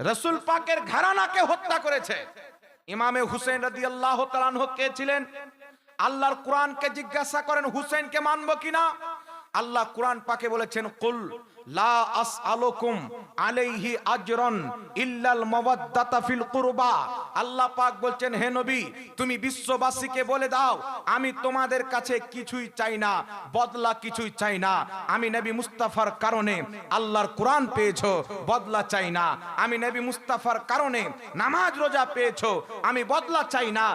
রাসূল পাকের ঘরানাকে হত্যা করেছে। ইমামে হুসেন রাদিয়াল্লাহু তাআলা আনহু কে ছিলেন? আল্লাহর কোরআনকে জিজ্ঞাসা করেন হুসেনকে মানবো কিনা। আল্লাহ কোরআন পাকে বলেছেন, কুল লা আসআলুকুম আলাইহি আজরান ইল্লাল মাওয়াদ্দাতা ফিল কুরবা। আল্লাহ পাক বলছেন, হে নবী তুমি বিশ্ববাসীকে বলে দাও আমি তোমাদের কাছে কিছুই চাই না, বদলা কিছুই চাই না। আমি নবী মুস্তাফার কারণে আল্লাহর কোরআন পেয়েছো, বদলা চাই না। আমি নবী মুস্তাফার কারণে নামাজ রোজা পেয়েছো, আমি বদলা চাই না।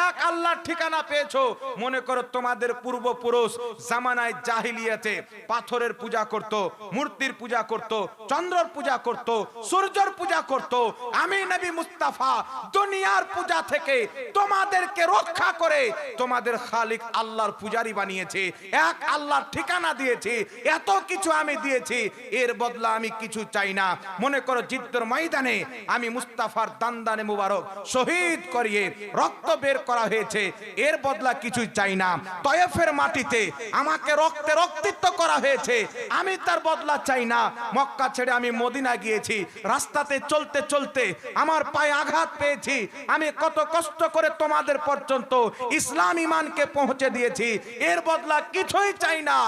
এক আল্লাহর ঠিকানা পেয়েছো। মনে করো তোমাদের পূর্বপুরুষ জামানায় জাহিলিয়াতে পাথরের পূজা করত, মূর্তির পূজা করত, চন্দ্রের পূজা করত, সূর্যের পূজা করত। আমি নবী মুস্তাফা দুনিয়ার পূজা থেকে তোমাদেরকে রক্ষা করে তোমাদের খালিক আল্লাহর পূজারি বানিয়েছে, এক আল্লাহর ঠিকানা দিয়েছে, এত কিছু আমি দিয়েছি, এর বদলা আমি কিছু চাই না। মনে করো জিদ্দের ময়দানে আমি মুস্তাফার দান্দানে মুবারক শহীদ করিয়ে রক্ত বের করা হয়েছে, এর বদলা কিছু চাই না। তয়েফের মাটিতে আমাকে রক্তে রক্তিত করা হয়েছে, আমি তার বদলা চাই না। মক্কা ছেড়ে আমি মদিনা গিয়েছি, রাস্তাতে চলতে চলতে আমার পায়ে আঘাত পেয়েছি, আমি কত কষ্ট করে তোমাদের পর্যন্ত ইসলাম ঈমানকে পৌঁছে দিয়েছি, এর বদলা কিছুই চাই না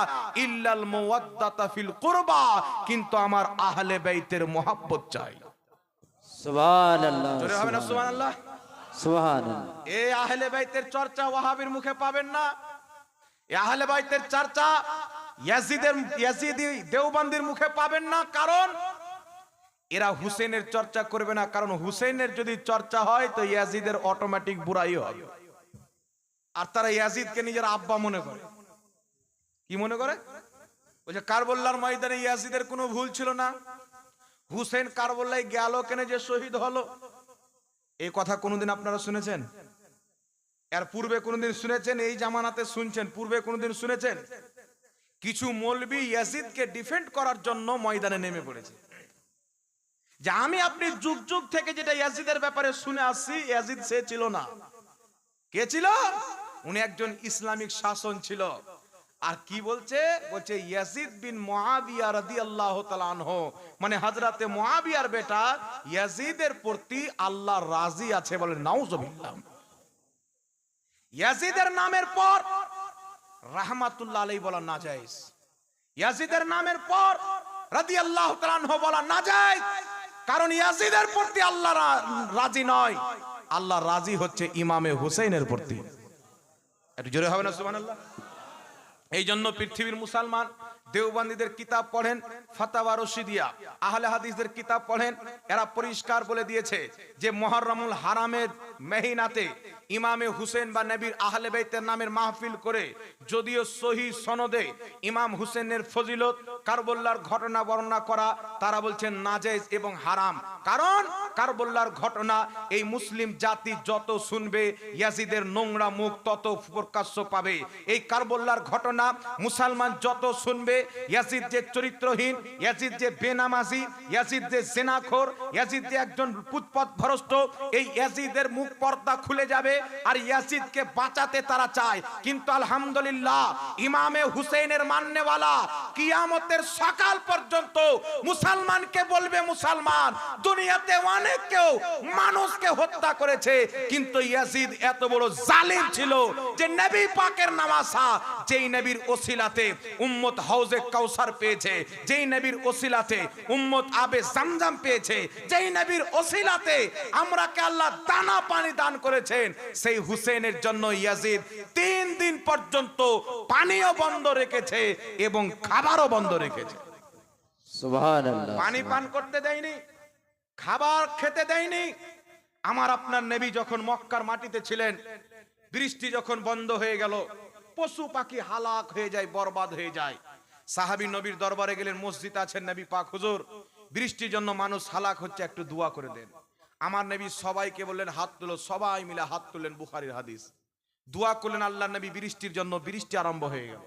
ইল্লাল মাওয়াদ্দাতা ফিল কুরবা। কিন্তু আমার আহলে বাইতের মহব্বত চাই। সুবহানাল্লাহ, জোরে হবে না সুবহানাল্লাহ? সুবহানাল্লাহ। এই আহলে বাইতের চর্চা ওয়াহাবির মুখে পাবেন না। এই আহলে বাইতের চর্চা ইয়াজিদি দেওবন্দির মুখে পাবেন না। কারণ এরা হুসেনের চর্চা করবে না, কারণ হুসেনের যদি চর্চা হয় তো ইয়াজিদের অটোমেটিক বুড়াই হবে। আর তারা ইয়াজিদকে নিজের আব্বা মনে করে। কি মনে করে? ওই যে কারবালার ময়দানে ইয়াজিদের কোনো ভুল ছিল না, হুসেন কারবালায় গেল কেন যে শহীদ হলো, এই কথা কোনোদিন আপনারা শুনেছেন? এর পূর্বে কোনোদিন শুনেছেন? এই জামানাতে শুনছেন, পূর্বে কোনোদিন শুনেছেন? কিছু মৌলবি ইয়াজিদকে ডিফেন্ড করার জন্য ময়দানে নেমে পড়েছে। যে আমি আপনি যুগ যুগ থেকে যেটা ইয়াজিদের ব্যাপারে শুনে আসছি, ইয়াজিদ সে ছিল না। কে ছিল? উনি একজন ইসলামিক শাসন ছিল। আর কি বলছে? বলছে ইয়াজিদ বিন মুআবিয়া রাদিয়াল্লাহু তাআলা আনহু, মানে হযরতে মুআবিয়ার বেটা ইয়াজিদের প্রতি আল্লাহ রাজি আছে। বলে নাউজুবিল্লাহ। ইয়াজিদের নামের পর রাহমাতুল্লাহ আলাইহি বলা নাজায়েজ, ইয়াজিদের নামের পর রাদিয়াল্লাহু তাআলা আনহু বলা নাজায়েজ। কারণ ইয়াজিদের প্রতি আল্লাহ রাজি নয়, আল্লাহ রাজি হচ্ছে ইমামে হুসাইনের প্রতি। একটু জোরে হবে না সুবহানাল্লাহ? এই জন্য পৃথিবীর মুসলমান দেওবন্দীদের কিতাব পড়েন, ফাতাওয়া রশিদিয়া, আহলে হাদিসদের কিতাব পড়েন, এরা পরিষ্কার বলে দিয়েছে যে মুহররমুল হারামের মেহিনাতে ইমামে হুসেন বা নবীর আহলে বাইতের নামের মাহফিল করে যদিও সহি সনদে ইমাম হুসেনের ফজিলত কারবালার ঘটনা বর্ণনা করা, তারা বলছেন নাজায়েজ এবং হারাম। কারণ কারবালার ঘটনা এই মুসলিম জাতি যত শুনবে ইয়াজিদের নোংরা মুখ তত প্রকাশ্য পাবে। এই কারবালার ঘটনা মুসলমান যত শুনবে, ইয়াজিদ যে চরিত্রহীন, ইয়াজিদ যে বেনামাজি, ইয়াজিদ যে জিনাখোর, ইয়াজিদ যে একজন পুতপথ ভ্রষ্ট, এই ইয়াজিদের মুখ পর্দা খুলে যাবে। আর ইয়াজিদকে বাঁচাতে তারা চায়। কিন্তু আলহামদুলিল্লাহ ইমামে হুসেনের মাননেওয়ালা কিয়ামতের সকাল পর্যন্ত মুসলমানকে বলবে, মুসলমান দুনিয়াতে অনেক কেউ মানুষকে হত্যা করেছে, কিন্তু ইয়াজিদ এত বড় জালিম ছিল যে নবী পাকের নামাসা, যেই নবীর ওসিলাতে উম্মত হাউজে কাউসার পেয়েছে, যেই নবীর ওসিলাতে উম্মত আবে জামজাম পেয়েছে, যেই নবীর ওসিলাতে আমরাকে আল্লাহ দানা পানি দান করেছেন, সেই হুসেনের জন্য ইয়াজিদ 3 দিন পর্যন্ত পানিও বন্ধ রেখেছে এবং খাবারও বন্ধ রেখেছে। সুবহানাল্লাহ। পানি পান করতে দেয়নি, খাবার খেতে দেয়নি। আমার আপনার নবী যখন মক্কার মাটিতে ছিলেন, বৃষ্টি যখন বন্ধ হয়ে গেল, পশু পাখি হালাক হয়ে যায়, বরবাদ হয়ে যায়। সাহাবী নবীর দরবারে গেলেন, মসজিদ আছেন, নবী পাক হুজুর বৃষ্টির জন্য মানুষ হালাক হচ্ছে, একটু দোয়া করে দেন। আমার নবী সবাইকে বললেন হাত তুলো, সবাই মিলে হাত তুললেন, বুখারীর হাদিস। দোয়া করলেন আল্লাহ নবী বৃষ্টির জন্য, বৃষ্টি আরম্ভ হয়ে গেল।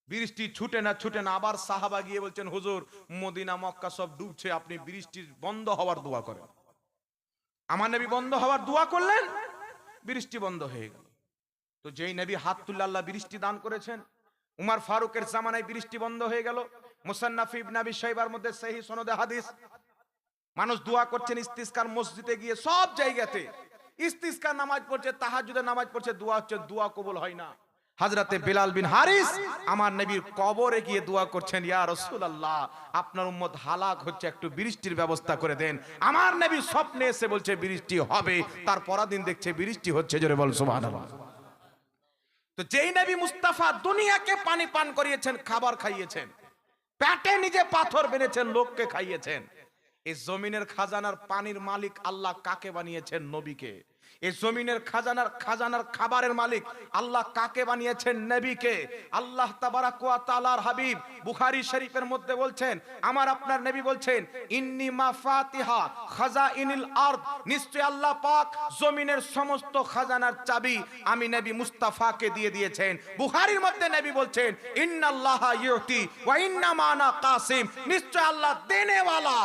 বৃষ্টি ছুটে না ছুটে না, আবার সাহাবা গিয়ে বলছেন হুজুর মদিনা মক্কা সব ডুবছে, আপনি বৃষ্টির বন্ধ হওয়ার দোয়া করেন। আমার নবী বন্ধ হওয়ার দোয়া করলেন, বৃষ্টি বন্ধ হয়ে গেল। তো যেই নবী হাত তুললে আল্লাহ বৃষ্টি দান করেছেন, উমর ফারুকের জামানায় বৃষ্টি বন্ধ হয়ে গেল। মুসান্নাফ ইবনে আবি শাইবার মধ্যে সহিহ সনদে হাদিস, মানুষ দোয়া করছেন ইস্তিসকার মসজিদে গিয়ে, সব জায়গাতে ইস্তিসকার নামাজ পড়ছে, তাহাজ্জুদের নামাজ পড়ছে, দোয়া হচ্ছে, দোয়া কবুল হয় না। হযরতে বিলাল বিন হারিস আমার নবীর কবরে গিয়ে দোয়া করছেন, ইয়া রাসূলুল্লাহ আপনার উম্মত হালাক হচ্ছে, একটু বৃষ্টির ব্যবস্থা করে দেন। আমার নবী স্বপ্নে এসে বলছে বৃষ্টি হবে, তার পরের দিন দেখছে বৃষ্টি হচ্ছে। জোরে বল সুবহানাল্লাহ। তো যেই নবী মুস্তাফা দুনিয়াকে পানি পান করিয়েছেন, খাবার খাইয়েছেন, পেটে নিজে পাথর বেঁধেছেন, লোককে খাইয়েছেন, এই জমিনের খাজানার পানির মালিক আল্লাহ কাকে বানিয়েছেন? নবীকে। এই জমিনের খাজানার খাবারের মালিক আল্লাহ কাকে বানিয়েছেন? নবীকে। আল্লাহ তাবারাক ওয়া তাআলার হাবিব বুখারী শরীফের মধ্যে বলছেন, আমার আপনার নবী বলছেন, ইন্নী মাফাতিহা খাজাইনিল আরদ, নিশ্চয় আল্লাহ পাক জমিনের সমস্ত খাজানার চাবি আমি নবী মুস্তাফাকে দিয়ে দিয়েছেন। বুখারীর মধ্যে নবী বলছেন, ইন্নাল্লাহা ইউতি ওয়া ইন্নামা আনা কাসিম, নিশ্চয় আল্লাহ দেনেওয়ালা,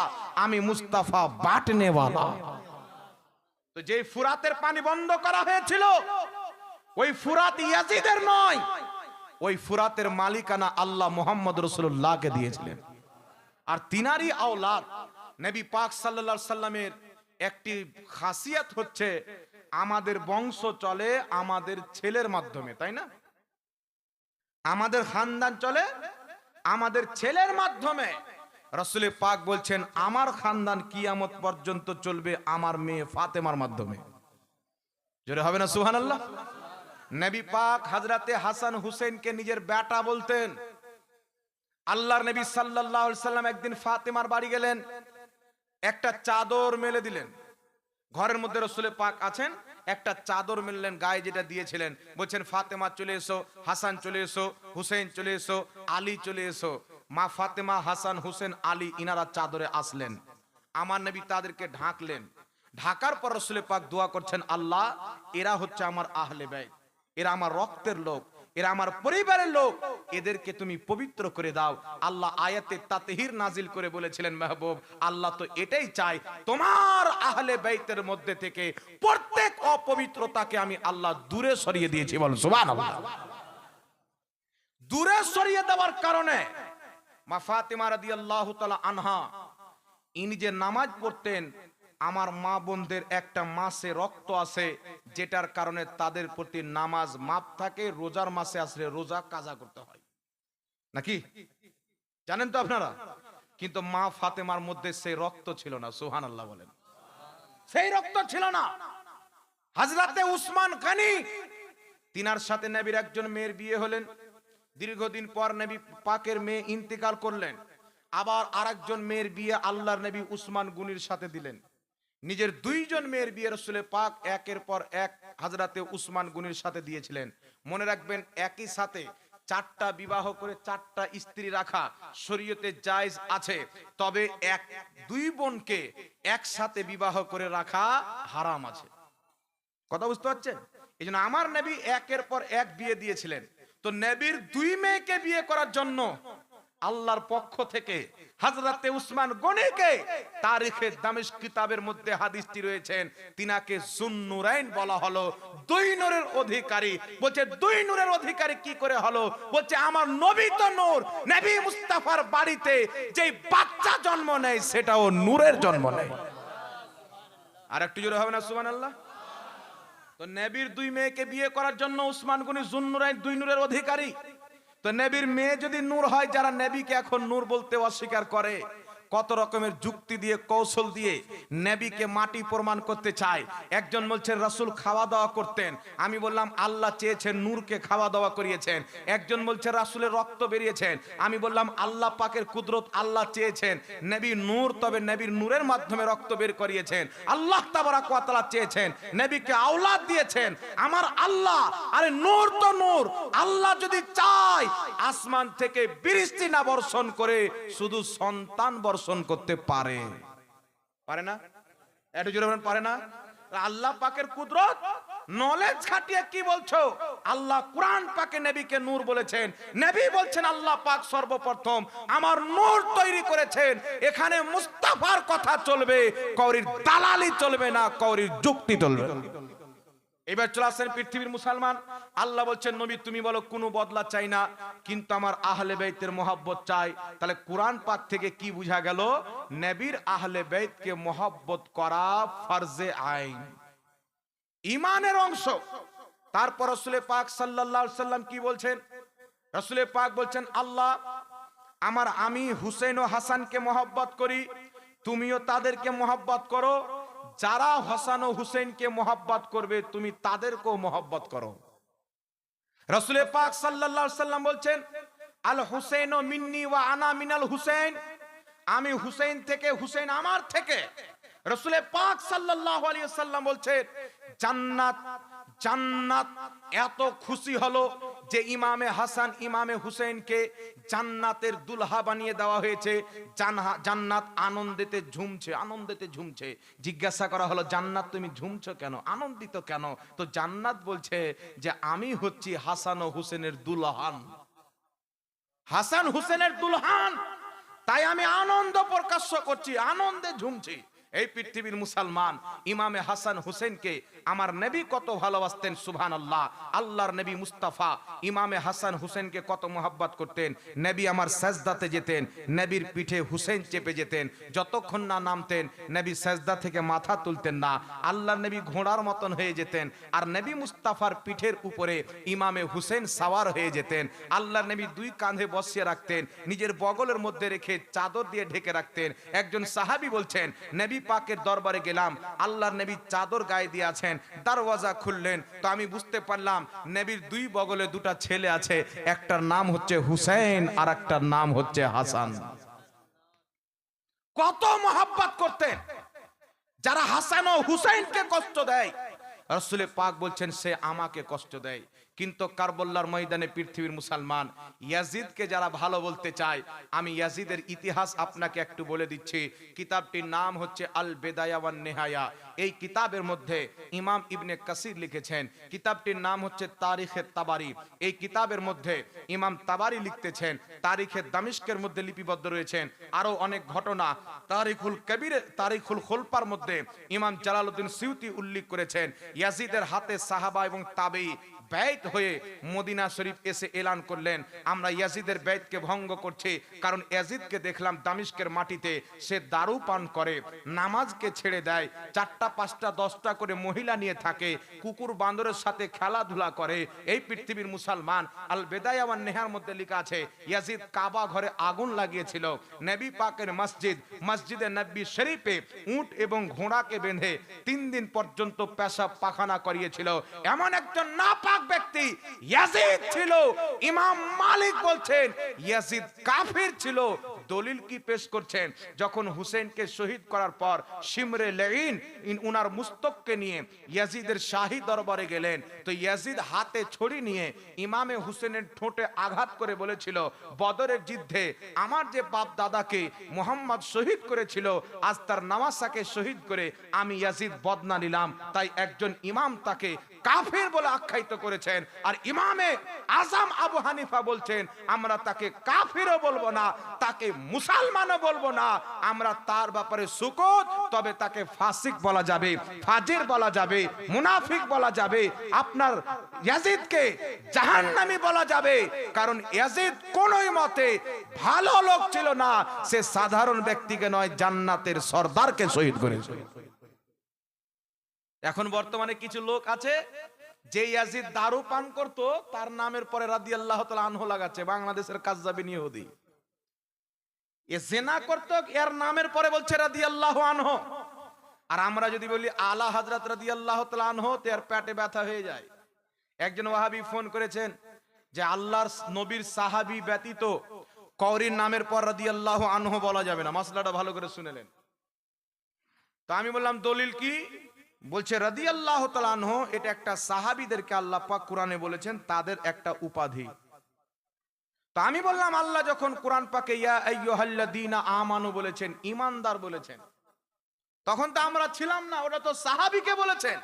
আমি মুস্তাফা বাঁটনেওয়ালা। তো যে ফুরাতের পানি বন্ধ করা হয়েছিল, ওই ফুরাত ইয়াজিদের নয়, ওই ফুরাতের মালিকানা আল্লাহ মুহাম্মদ রাসূলুল্লাহকে দিয়েছিলেন। আর তিনারই আওলাদ নবী পাক সাল্লাল্লাহু আলাইহি সাল্লামের একটি খাসিয়াত হচ্ছে, আমাদের বংশ চলে আমাদের ছেলের মাধ্যমে, তাই না? আমাদের খানদান চলে আমাদের ছেলের মাধ্যমে। রাসূল পাক বলছেন, আমার খানদান কিয়ামত পর্যন্ত চলবে আমার মেয়ে ফাতেমার মাধ্যমে। জোরে হবে না সুবহানাল্লাহ? নবী পাক হযরতে হাসান হুসেনকে নিজের বেটা বলতেন। আল্লাহর নবী সাল্লাল্লাহু আলাইহি সাল্লাম একদিন ফাতেমার বাড়ি গেলেন, একটা চাদর মেলে দিলেন। ঘরের মধ্যে রাসূল পাক আছেন, একটা চাদর মেললেন, গায়ে যেটা দিয়েছিলেন, বলছেন ফাতেমা চলে এসো, হাসান চলে এসো, হুসেন চলে এসো, আলী চলে এসো। মা ফাতেমা, হাসান, হুসেন, আলী ইনারা চাদরে আসলেন। আমার নবী তাদেরকে ঢাকলেন। ঢাকার পর রাসূল পাক দোয়া করছেন, আল্লাহ এরা হচ্ছে আমার আহলে বাইত, এরা আমার রক্তের লোক, এরা আমার পরিবারের লোক, এদেরকে তুমি পবিত্র করে দাও। আল্লাহ আয়াতে তাতহির নাজিল করে বলেছিলেন, মাহবুব আল্লাহ তো এটাই চাই, তোমার আহলে বাইতের মধ্যে থেকে প্রত্যেক অপবিত্রতাকে আমি আল্লাহ দূরে সরিয়ে দিয়েছি। বল সুবহানাল্লাহ। দূরে সরিয়ে দেওয়ার কারণে মা ফাতেমা রাদিয়াল্লাহু তাআলা আনহা ইনি যে নামাজ পড়তেন, আমার মা বোনদের একটা মাসে রক্ত আছে, যেটার কারণে তাদের প্রতি নামাজ মাপ থাকে, রোজার মাসে আসলে রোজা কাজা করতে হয়, নাকি জানেন তো আপনারা? কিন্তু মা ফাতেমার মধ্যে সেই রক্ত ছিল না। সুবহানাল্লাহ বলেন। সেই রক্ত ছিল না। হযরতে উসমান গনি, তিনার সাথে নবীর একজন মেয়ের বিয়ে হলেন। দীর্ঘদিন পর নবী পাকের মেয়ে ইন্তেকাল করলেন। আবার আরেকজন মেয়ের বিয়ে আল্লাহর নবী উসমান গনির সাথে দিলেন। নিজের দুইজন মেয়ের বিয়ে রাসূল পাক একের পর এক হযরতে উসমান গনির সাথে দিয়েছিলেন। মনে রাখবেন, একই সাথে চারটা বিবাহ করে চারটা স্ত্রী রাখা শরীয়তে জায়েজ আছে, তবে দুই বোনকে একসাথে বিবাহ করে রাখা হারাম আছে। কথা বুঝতে পারছেন? এইজন্য আমার নবী একের পর এক বিয়ে দিয়েছিলেন। তো নবীর দুই মেয়েকে বিয়ে করার জন্য আল্লাহর পক্ষ থেকে হযরতে উসমান গনিকে তারিখে দামেস্ক কিতাবের মধ্যে হাদিসটি রয়েছেন, তিনাকে যুন্নুরাইন বলা হলো, দুই নূরের অধিকারী। বলছে দুই নূরের অধিকারী কি করে হলো? বলছে আমার নবী তো নূর, নবী মুস্তাফার বাড়িতে যে বাচ্চা জন্ম নেয় সেটাও নূরের জন্ম নেয়। আর একটু জোরে হবে না সুবহানাল্লাহ? তো নবীর দুই মেয়েকে বিয়ে করার জন্য উসমান গনি যুন্নুরাইন, দুই নূরের অধিকারী। তো নবীর মেয়ে যদি নূর হয়, যারা নবীকে এখন নূর বলতে অস্বীকার করে, কত রকমের যুক্তি দিয়ে কৌশল দিয়ে নবীকে মাটি প্রমাণ করতে চায়। একজন বলছেন রাসূল খাওয়া দাওয়া করতেন, আমি বললাম আল্লাহ চেয়েছেন নূরকে খাওয়া দাওয়া করিয়েছেন। একজন বলছে রাসূলের রক্ত বেরিয়েছেন, আমি বললাম আল্লাহ পাকের কুদরত, আল্লাহ চেয়েছেন নবী নূর, তবে নবীর নূরের মাধ্যমে রক্ত বের করিয়েছেন। আল্লাহ তাবারাক ওয়া তাআলা চেয়েছেন নবীকে আওলাদ দিয়েছেন। আমার আল্লাহ, আরে নূর তো নূর, আল্লাহ যদি চায় আসমান থেকে বৃষ্টি না বর্ষণ করে শুধু সন্তান বর্ষণ করতে পারে, পারে না? একটু জোরে বলেন, পারে না? আল্লাহ পাকের কুদরত, নলেজ খাটিয়ে কি বলছো? আল্লাহ কুরআন পাকে নবীকে নূর বলেছেন, নবী বলছেন আল্লাহ পাক সর্বপ্রথম আমার নূর তৈরি করেছেন। এখানে মুস্তাফার কথা চলবে, কওরির দালালি চলবে না, কওরির যুক্তি চলবে। এবার চলে আসেন পৃথিবীর মুসলমান। আল্লাহ বলছেন নবী তুমি বলো কোনো বদলা চাই না, কিন্তু আমার আহলে বাইতের মহব্বত চাই। তাহলে কোরআন পাক থেকে কি বোঝা গেল? নবীর আহলে বাইতকে মহব্বত করা ফরজে আইন, ঈমানের অংশ। তারপর রাসূল পাক সাল্লাল্লাহু আলাইহি সাল্লাম কি বলছেন? রাসূল পাক বলছেন আল্লাহ আমি হুসেন ও হাসানকে মহব্বত করি, তুমিও তাদেরকে মহব্বত করো। যারা হাসান ও হুসেনকে মহব্বত করবে তুমি তাদেরকেও মহব্বত করো। রাসূল পাক সাল্লাল্লাহু আলাইহি সাল্লাম বলছেন আল হুসেন মিন্নি ওয়া আনা মিনাল হুসেন, আমি হুসেন থেকে, হুসেন আমার থেকে। রাসূল পাক সাল্লাল্লাহু আলাইহি সাল্লাম বলছেন জান্নাত জান্নাত এত খুশি হলো যে ইমামে হাসান ইমামে হুসেনকে জান্নাতের দুলহা বানিয়ে দেওয়া হয়েছে। জান্নাত আনন্দেতে ঝুমছে, আনন্দেতে ঝুমছে। জিজ্ঞাসা করা হলো জান্নাত তুমি ঝুমছো কেন, আনন্দিত কেন? তো জান্নাত বলছে যে আমি হচ্ছি হাসান ও হুসেনের দুলহান, হাসান হুসেনের দুলহান, তাই আমি আনন্দ প্রকাশ করছি, আনন্দে ঝুমছি। এই পৃথিবীর মুসলমান, ইমামে হাসান হুসেনকে আমার নবী কত ভালোবাসতেন, সুবহানাল্লাহ। আল্লাহর নবী মুস্তাফা ইমামে হাসান হুসেনকে কত মোহাব্বত করতেন। নবী আমার সাজদাতে যেতেন, নবীর পিঠে হুসেন চেপে যেতেন, যতক্ষণ না নামতেন নবী সাজদা থেকে মাথা তুলতেন না। আল্লাহর নবী ঘোড়ার মতন হয়ে যেতেন, আর নবী মুস্তাফার পিঠের উপরে ইমামে হুসেন সাওয়ার হয়ে যেতেন। আল্লাহর নবী দুই কাঁধে বসিয়ে রাখতেন, নিজের বগলের মধ্যে রেখে চাদর দিয়ে ঢেকে রাখতেন। একজন সাহাবী বলছেন নবী পাকের দরবারে গেলাম, আল্লাহর নবী চাদর গায়ে দিয়ে আছেন, দরওয়াজা খুললেন তো আমি বুঝতে পারলাম নবীর দুই বগলে দুটা ছেলে আছে, একটার নাম হচ্ছে হুসেন আর একটার নাম হচ্ছে হাসান। কত মহব্বত করতেন। যারা হাসান ও হুসেনকে কষ্ট দেয় রাসূল পাক বলছেন সে আমাকে কষ্ট দেয়। কিন্তু কারবালার ময়দানে পৃথিবীর মুসলমান, ইয়াজিদকে যারা ভালো বলতে চায়, আমি ইয়াজিদের ইতিহাস আপনাকে একটু বলে দিচ্ছি। কিতাবটির নাম হচ্ছে আল বেদায়া ওয়ান নেহায়া। এই কিতাবের মধ্যে ইমাম ইবনে কাসির লিখেছেন। কিতাবটির নাম হচ্ছে তারিখে তাবারি। এই কিতাবের মধ্যে ইমাম তাবারি লিখতেছেন, তারিখে দামিশকের মধ্যে লিপিবদ্ধ রয়েছেন আরো অনেক ঘটনা। তারিখুল কবিরে, তারিখুল খুলপার মধ্যে ইমাম জালালউদ্দিন সিউতি উল্লেখ করেছেন ইয়াজিদের হাতে সাহাবা এবং তাবেঈ বাইত হয়ে মদিনা শরীফ এসে এলান করলেন আমরা ইয়াজিদের বাইতকে ভঙ্গ করছি, কারণ ইয়াজিদকে দেখলাম দামিশকের মাটিতে সে দারু পান করে, নামাজকে ছেড়ে দেয়, 4টা 5টা 10টা করে মহিলা নিয়ে থাকে, কুকুর বান্দরের সাথে খেলাধুলা করে। এই পৃথিবীর মুসলমান, আল বেদায়া ওয়ান নেহার মধ্যে লেখা আছে ইয়াজিদ কাবা ঘরে আগুন লাগিয়েছিল। নবী পাকের মসজিদ, মসজিদে নবী শরীফে উট এবং ঘোড়াকে বেঁধে 3 দিন পর্যন্ত পেশাব পাখানা করিয়েছিল। এমন একজন নাপাক ব্যক্তি ইয়াজিদ ছিল। ইমাম মালিক বলছেন ইয়াজিদ কাফির ছিল। দলিল কি পেশ করছেন? যখন হুসেনকে শহীদ করার পর শিমরে লাইন উনার মুস্তককে নিয়ে ইয়াজিদের শাহী দরবারে গেলেন, তো ইয়াজিদ হাতে ছড়ি নিয়ে ইমামে হুসেনের ঠোঁটে আঘাত করে বলেছিল বদরের যুদ্ধে আমার যে বাপ দাদাকে মুহাম্মদ শহীদ করেছিল, আজ তার নামাসাকে শহীদ করে আমি ইয়াজিদ বদনা নিলাম। তাই একজন ইমাম তাকে কাফির বলে আখ্যায়িত করেছেন, আর ইমামে আজম আবু হানিফা বলছেন আমরা তাকে কাফিরও বলবো না, তাকে মুসলমানও বলবো না, আমরা তার ব্যাপারে সুকুত, তবে তাকে ফাসিক বলা যাবে, ফাজির বলা যাবে, মুনাফিক বলা যাবে, আপনার ইয়াজিদকে জাহান্নামী বলা যাবে। কারণ ইয়াজিদ কোনই মতে ভালো লোক ছিল না, সে সাধারণ ব্যক্তিকে নয় জান্নাতের সরদারকে শহীদ করেছে। এখন বর্তমানে কিছু লোক আছে যে ইয়াজিদ দারু পান করতো তার নামের পরে রাদিয়াল্লাহু তাআলা আনহু লাগাচ্ছে, বাংলাদেশের কাজ্জাবিন ইহুদি। এ জিনা করতো এর নামের পরে বলছে রাদিয়াল্লাহু আনহু। আর আমরা যদি বলি আলা হযরত রাদিয়াল্লাহু তাআলা আনহু, তো এর পেটে ব্যথা হয়ে যায়। একজন ওয়াহাবি ফোন করেছেন যে আল্লাহর নবীর সাহাবী ব্যতীত কওরির নামের পর রাদিয়াল্লাহু আনহু বলা যাবে না। মাসলাটা ভালো করে শুনেলেন। তো আমি বললাম দলিল কি? বলছে রাদিয়াল্লাহু তাআলা আনহু এটা একটা সাহাবীদেরকে আল্লাহ পাক কোরআনে বলেছেন তাদের একটা উপাধি। তো আমি বললাম আল্লাহ যখন কোরআন পাকে ইয়া আইয়ুহাল্লাযীনা আমানু বলেছেন, ঈমানদার বলেছেন, তখন তো আমরা ছিলাম না, ওটা তো সাহাবীকে বলেছেন।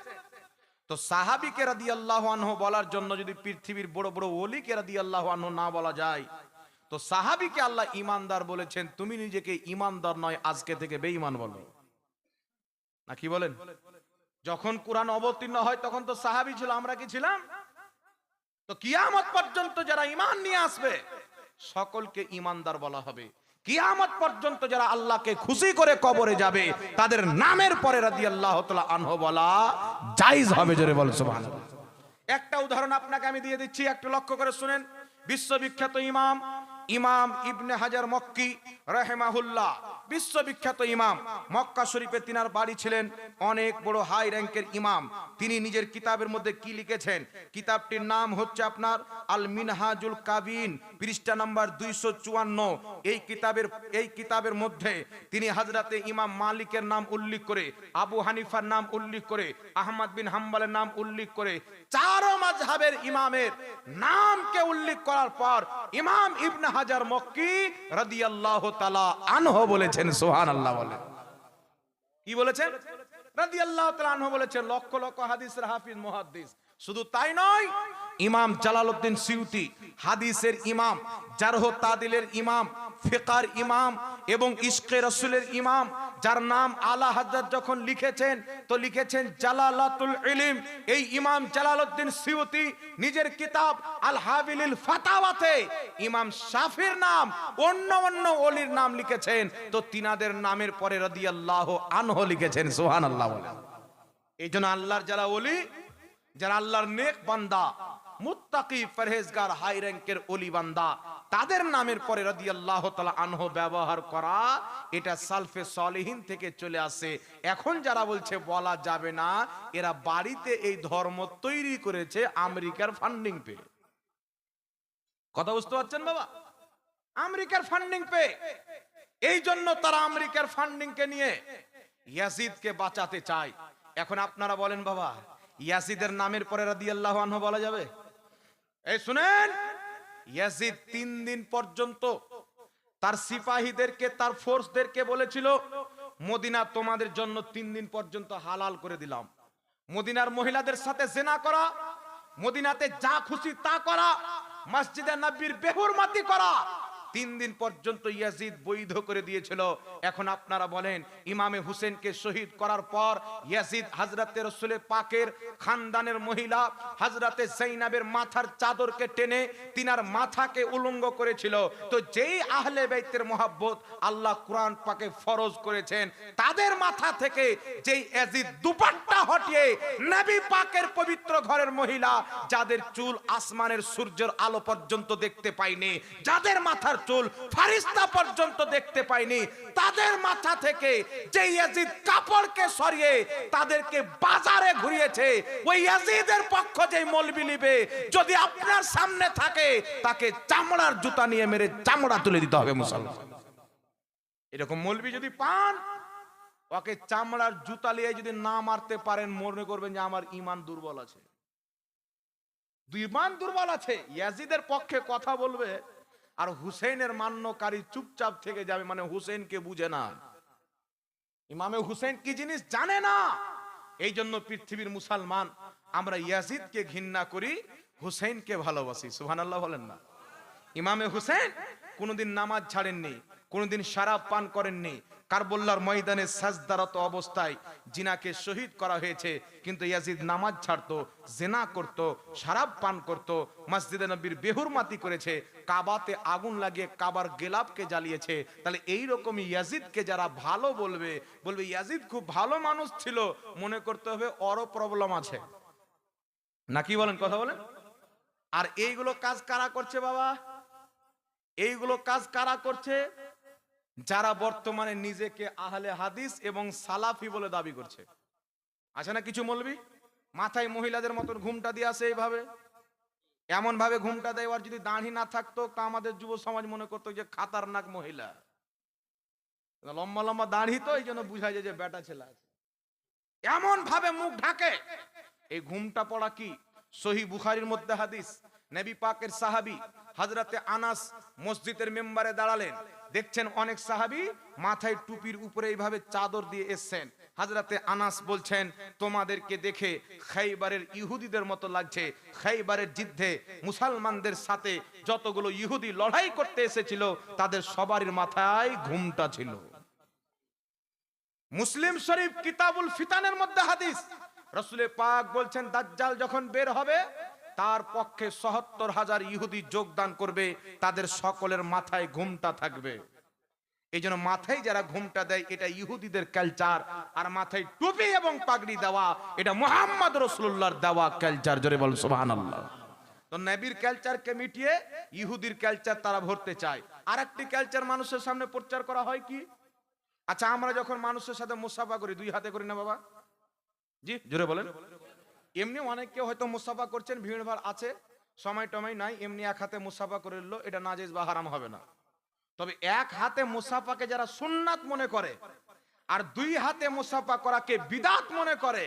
তো সাহাবীকে রাদিয়াল্লাহু আনহু বলার জন্য যদি পৃথিবীর বড় বড় ওলিকে রাদিয়াল্লাহু আনহু না বলা যায়, তো সাহাবীকে আল্লাহ ঈমানদার বলেছেন, তুমি নিজেকে ঈমানদার নয় আজকে থেকে বেঈমান বলো না, কি বলেন? যখন কোরআন অবতীর্ণ হয় তখন তো সাহাবী ছিল, আমরা কি ছিলাম? তো কিয়ামত পর্যন্ত যারা ঈমান নিয়ে আসবে সকলকে ঈমানদার বলা হবে। কিয়ামত পর্যন্ত যারা আল্লাহকে খুশি করে কবরে যাবে তাদের নামের পরে রাদিয়াল্লাহু তাআলা আনহু বলা জায়েজ হবে। জোরে বল সুবহানাল্লাহ। একটা উদাহরণ আপনাকে আমি দিয়ে দিচ্ছি, একটু লক্ষ্য করে শুনেন। বিশ্ববিখ্যাত ইমাম ইবনে হাজার মক্কি রাহিমাহুল্লাহ, বিশ্ববিখ্যাত ইমাম। মক্কা শরীফে তিনার বাড়ি ছিলেন, অনেক বড় হাই র্যাঙ্কের ইমাম। তিনি নিজের কিতাবের মধ্যে কি লিখেছেন? কিতাবটির নাম হচ্ছে আপনার আল মিনহাজুল কাবিন, পৃষ্ঠা নাম্বার 254। এই কিতাবের মধ্যে তিনি হযরতে ইমাম মালিকের নাম উল্লেখ করে, আবু হানিফার নাম উল্লেখ করে, আহমদ বিন হাম্বলের নাম উল্লেখ করে, চারো মাযহাবের ইমামের নামকে উল্লেখ করার পর ইমাম ইবনে হাজার মক্কি রাদিয়াল্লাহু তাআলা আনহু বলেছেন, সুবহানাল্লাহ বলেন। কি বলেছেন? রাদিয়াল্লাহু তাআলা আনহু বলেছেন, লক্ষ লক্ষ হাদিসের হাফিজ মুহাদ্দিস। শুধু তাই নয়, ইমাম জালালউদ্দিন সিউতি হাদিসের ইমাম, জারহ তাদিলের ইমাম, ফিকহার ইমাম এবং ইশকে রাসূলের ইমাম, যার নাম আলা হযরত যখন লিখেছেন তো লিখেছেন জালালাতুল ইলম। এই ইমাম জালালউদ্দিন সিউতি নিজের কিতাব আল হাবিলিল ফাতাওয়াতে ইমাম শাফির নাম, অন্য অন্য ওলির নাম লিখেছেন, তো তিনাদের নামের পরে রাদিয়াল্লাহু আনহু লিখেছেন, সুবহানাল্লাহ বলেন। এইজন্য আল্লাহর যারা ওলি, যারা আল্লাহর নেক বান্দা, মুত্তাকি পরহেজগার হাই র‍্যাঙ্কের ওলি বান্দা, তাদের নামের পরে রাদিয়াল্লাহু তাআলা আনহু ব্যবহার করা, এটা সালফে সালেহিন থেকে চলে আসে। এখন যারা বলছে বলা যাবে না, এরা বাড়িতে এই ধর্ম তৈরি করেছে আমেরিকার ফান্ডিং পেয়ে। কথা বুঝতে পারছেন বাবা? আমেরিকার ফান্ডিং পেয়ে। এই জন্য তারা আমেরিকার ফান্ডিং কে নিয়ে ইয়াজিদকে বাঁচাতে চায়। এখন আপনারা বলেন বাবা, ইয়াজিদের নামের পরে রাদিয়াল্লাহু আনহু বলা যাবে? এই শুনেন, ইয়াজিদ 3 দিন পর্যন্ত তার সিপাহীদেরকে, তার ফোর্সদেরকে বলেছিল, মদিনা তোমাদের জন্য 3 দিন পর্যন্ত হালাল করে দিলাম। মদিনার মহিলাদের সাথে জিনা করা, মদিনাতে যা খুশি তা করা, মসজিদে নববীর বেহুরমাতি করা, 3 দিন পর্যন্ত ইয়াজিদ বৈধ করে দিয়েছিল। এখন আপনারা বলেন, ইমামে হুসেনকে শহীদ করার পর ইয়াজিদ হযরতে রাসূল পাকের খানদানের মহিলা হযরতে যায়েনাবের মাথার চাদরকে টেনে তিনার মাথাকে উলঙ্গ করেছিল। তো যেই আহলে বাইতের মহব্বত আল্লাহ কোরআন পাকে ফরজ করেছেন, তাদের মাথা থেকে যেই ইয়াজিদ দুপাট্টা হটিয়ে নবী পাকের পবিত্র ঘরের মহিলা, যাদের চুল আসমানের সূর্যের আলো পর্যন্ত দেখতে পায়নি, যাদের মাথার চুল ফারিস্তা পর্যন্ত দেখতে পায়নি, তাদের মাথা থেকে যে ইয়াজিদ কাপড়কে সরিয়ে তাদেরকে বাজারে ঘুরিয়েছে, ওই ইয়াজিদের পক্ষ যে মৌলবি নিবে, যদি আপনার সামনে থাকে তাকে চামড়ার জুতা নিয়ে মেরে চামড়া তুলে দিতে হবে মুসলমান। এরকম মৌলবি যদি পান, ওকে চামড়ার জুতা নিয়ে যদি না মারতে পারেন, মনে করবেন যে আমার ঈমান দুর্বল আছে। ঈমান দুর্বল আছে। ইয়াজিদের পক্ষে কথা বলবে আর হুসেনের মান্যকারী চুপচাপ থেকে যাবে, মানে হুসেনকে বুঝে না, ইমামে হুসেন কি জিনিস জানে না। এই জন্য পৃথিবীর মুসলমান আমরা ইয়াজিদকে ঘৃণা করি, হুসেনকে ভালোবাসি। সুবহানাল্লাহ বলেন না? ইমামে হুসেন কোনোদিন নামাজ ছাড়েননি, কোনোদিন শরাব পান করেননি। কারবালার ময়দানে সাজদারত অবস্থায় জিনাকে শহীদ করা হয়েছে, কিন্তু ইয়াজিদ নামাজ ছাড়তো, জিনা করত, শরাব পান করত, মসজিদে নববীর বেহুরমাতি করেছে, কাবাতে আগুন লাগিয়ে কাবার গেলাপকে জ্বালিয়েছে। তাহলে এই রকমই ইয়াজিদকে যারা ভালো বলবে, বলবে ইয়াজিদ খুব ভালো মানুষ ছিল, মনে করতে হবে ওরও প্রবলেম আছে। নাকি বলেন? কথা বলেন। আর এইগুলো কাজ কারা করছে বাবা? এইগুলো কাজ কারা করছে? যারা বর্তমানে নিজেকে আহলে হাদিস এবং সালাফি বলে দাবি করছে। আছে না কিছু মৌলবি, মাথায় মহিলাদের মতন ঘুমটা দিয়ে আসে, এইভাবে এমন ভাবে ঘুমটা দেয়, আর যদি দাড়ি না থাকতো তা আমাদের যুব সমাজ মনে করতো যে খাতারনাক মহিলা। লম্বা লম্বা দাড়ি তো এই জন্য বুঝা যায় যে বেটা ছেলে আছে, এমন ভাবে মুখ ঢাকে। এই ঘুমটা পড়া কি? সহিহ বুখারীর মধ্যে হাদিস, নবী পাকের সাহাবী হযরতে আনাস মসজিদের মেম্বারে দাঁড়ালেন, দেখছেন অনেক সাহাবী মাথায় টুপির উপরে এইভাবে চাদর দিয়ে এসেছেন। হযরতে আনাস বলছেন, তোমাদেরকে দেখে খাইবারের ইহুদিদের মতো লাগছে। খাইবারের যুদ্ধে মুসলমানদের সাথে যতগুলো ইহুদি লড়াই করতে এসেছিল, তাদের সবারই মাথায় ঘুমটা ছিল। মুসলিম শরীফ কিতাবুল ফিতানের মধ্যে হাদিস, রাসূলে পাক বলছেন দাজ্জাল যখন বের হবে তার পক্ষে ৭৭,০০০ ইহুদি যোগদান করবে, তাদের সকলের মাথায় ঘুমটা থাকবে। এই জন্য মাথায় যারা ঘুমটা দেয় এটা ইহুদিদের কালচার, আর মাথায় টুপি এবং পাগড়ি দেওয়া এটা মুহাম্মদ রাসূলুল্লাহর দেওয়া কালচার। জোরে বল সুবহানাল্লাহ। তো নবীর কালচারকে মিটিয়ে ইহুদির কালচার তারা ভরতে চায়। আরেকটি কালচার মানুষের সামনে প্রচার করা হয় কি? আচ্ছা, আমরা যখন মানুষের সাথে মুসাফা করি দুই হাতে করি না বাবা? জি জোরে বলেন। এমনি অনেকে হয়তো মুসাফা করছেন, ভিড় ভাড় আছে, সময় টময় নাই, এমনি এক হাতে মুসাফা করে নিল, এটা নাজেজ বা হারাম হবে না। তবে এক হাতে মুসাফাকে যারা সুন্নাত মনে করে আর দুই হাতে মুসাফা করাকে বিদাত মনে করে,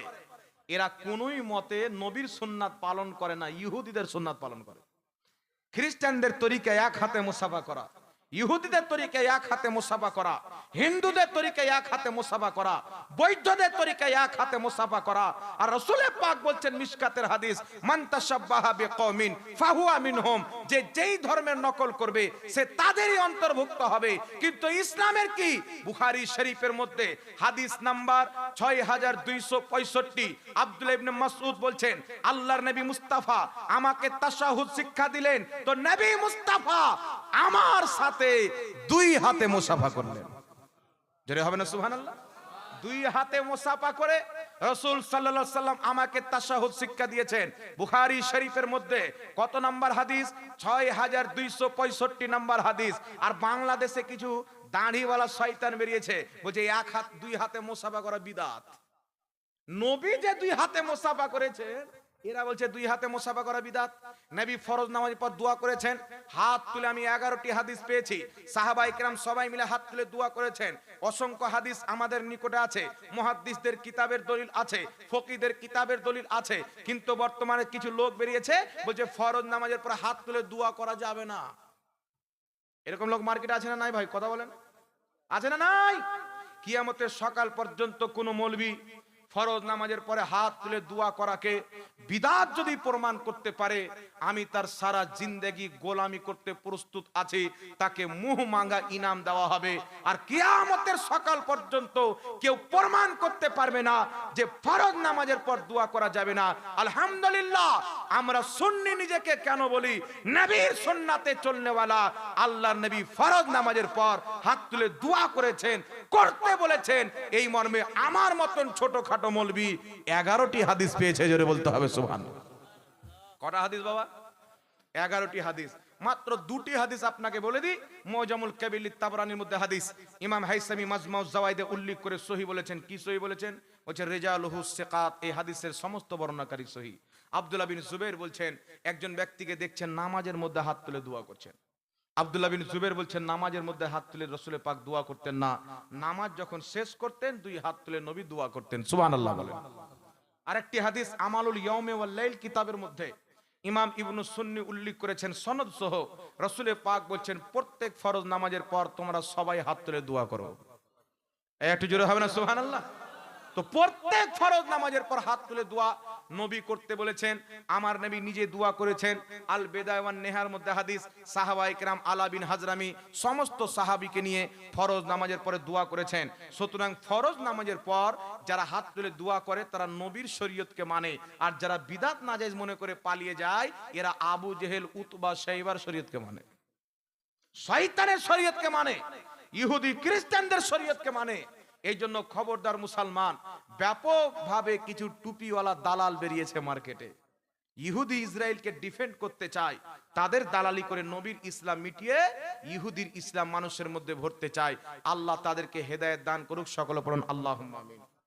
এরা কোনোই মতে নবীর সুন্নাত পালন করে না, ইহুদিদের সুন্নাত পালন করে। খ্রিস্টানদের তরিকায় এক হাতে মুসাফা করা, ইহুদিদের তরিকায় এক হাতে মুসাফা করা, হিন্দুদের তরিকায় এক হাতে মুসাফা করা, বৌদ্ধদের তরিকায় এক হাতে মুসাফা করা। আর রাসূল পাক বলছেন মিশকাতের হাদিস, মান তাশাব্বাহা বিকওমিন ফাহুয়া মিনহুম, যে যেই ধর্মের নকল করবে সে তাদেরই অন্তর্ভুক্ত হবে। কিন্তু ইসলামের কি? বুখারী শরীফের মধ্যে হাদিস নাম্বার ৬২৬৫ আব্দুল্লাহ ইবনে মাসউদ বলছেন আল্লাহর নবী মুস্তাফা আমাকে তাশাহুদ শিক্ষা দিলেন, তো নবী মুস্তাফা আমার সাথে দুই হাতে মুসাফা করলেন। জোরে হবে না সুবহানাল্লাহ? দুই হাতে মুসাফা করে রাসূল সাল্লাল্লাহু আলাইহি সাল্লাম আমাকে তাশাহুদ শিক্ষা দিয়েছেন। বুখারী শরীফের মধ্যে কত নাম্বার হাদিস? ৬২৬৫ নাম্বার হাদিস। আর বাংলাদেশে কিছু দাড়িওয়ালা শয়তান বেরিয়েছে, বলছে এক হাত দুই হাতে মুসাফা করা বিদআত। নবী যে দুই হাতে মুসাফা করেছেন, এরা বলছে দুই হাতে মুসাফা করা বিদআত। নবী ফরজ নামাজের পর দোয়া করেছেন, হাত তুলে আমি 11টি হাদিস পেয়েছি, সাহাবায়ে কেরাম সবাই মিলে হাত তুলে দোয়া করেছেন। অসংখ্য হাদিস আমাদের নিকটে আছে, মুহাদ্দিসদের কিতাবের দলিল আছে, ফকিহদের কিতাবের দলিল আছে। কিন্তু বর্তমানে কিছু লোক বেরিয়েছে বলছে ফরজ নামাজের পর হাত তুলে দোয়া করা যাবে না। এরকম লোক মার্কেটে আছে না নাই ভাই? কথা বলেন, আছে না নাই? কিয়ামতের সকাল পর্যন্ত কোন মৌলবি ফরজ নামাজের পরে হাত তুলে দোয়া করাকে বিদআত যদি প্রমাণ করতে পারে, আমি তার সারা জিন্দেগি গোলামি করতে প্রস্তুত আছি, তাকে মুহ মাঙ্গা ইনাম দেওয়া হবে। আর কিয়ামতের সকাল পর্যন্ত কেউ প্রমাণ করতে পারবে না যে ফরজ নামাজের পর দোয়া করা যাবে না। আলহামদুলিল্লাহ, আমরা সুন্নি নিজেকে কেন বলি? নবীর সুন্নাতে চলনেওয়ালা আল্লাহর নবী ফরজ নামাজের পর হাত তুলে দোয়া করেছেন, করতে বলেছেন। এই মর্মে আমার মতন ছোটখাটো মৌলবি 11টি হাদিস পেয়েছে। জোরে বলতে হবে সুবহানাল্লাহ। কটা হাদিস বাবা? 11টি হাদিস। মাত্র 2টি হাদিস আপনাকে বলে দিই। মুজামুল কাবির তাবরানির মধ্যে হাদিস ইমাম হাইসামি মাজমাউজ জাওয়াইদে উল্লেখ করে সহিহ বলেছেন। কি সহিহ বলেছেন? বলছে রিজালুহু সিকাত, এই হাদিসের সমস্ত বর্ণনাকারী সহিহ। আব্দুল্লাহ বিন জুবাইর বলছেন একজন ব্যক্তিকে দেখছেন নামাজের মধ্যে হাত তুলে দোয়া করছেন। আব্দুল্লাহ বিন জুবাইর বলছেন নামাজের মধ্যে হাত তুলে রাসূল পাক দোয়া করতেন না, নামাজ যখন শেষ করতেন দুই হাত তুলে নবী দোয়া করতেন। সুবহানাল্লাহ বলেন। আরেকটি হাদিস আমালুল ইয়াউমি ওয়াল লাইল কিতাবের মধ্যে ইমাম ইবনু সুন্নি উল্লেখ করেছেন সনদ সহ, রাসূল পাক বলছেন প্রত্যেক ফরজ নামাজের পর তোমরা সবাই হাত তুলে দোয়া করো। একটু জোরে হবে না সুবহানাল্লাহ? তো প্রত্যেক ফরজ নামাজের পর হাত তুলে দোয়া নবী করতে বলেছেন। আমার নবী নিজে দোয়া করেছেন। আল বেদায় ওয়ান নেহার মধ্যে হাদিস, সাহাবায়ে কেরাম আলা বিন হাজরামি সমস্ত সাহাবীকে নিয়ে ফরজ নামাজের পরে দোয়া করেছেন। সুতরাং ফরজ নামাজের পর যারা হাত তুলে দোয়া করে তারা নবীর শরীয়তকে মানে, আর যারা বিদআত নাজায়েজ মনে করে পালিয়ে যায় এরা আবু জেহেল, উতবা, শাইবার শরীয়তকে মানে, শয়তানের শরীয়তকে মানে, ইহুদি খ্রিস্টানদের শরীয়তকে মানে। এই জন্য খবরদার মুসলমান, ব্যাপকভাবে কিছু টুপিওয়ালা দালাল বেরিয়েছে মার্কেটে, ইহুদি ইসরায়েলকে ডিফেন্ড করতে চায়, তাদের দালালি করে নবীর ইসলাম মিটিয়ে ইহুদির ইসলাম মানুষের মধ্যে ভরতে চায়। আল্লাহ তাদেরকে হেদায়েত দান করুক। সকলে পড়ুন আল্লাহুম্মা আমিন।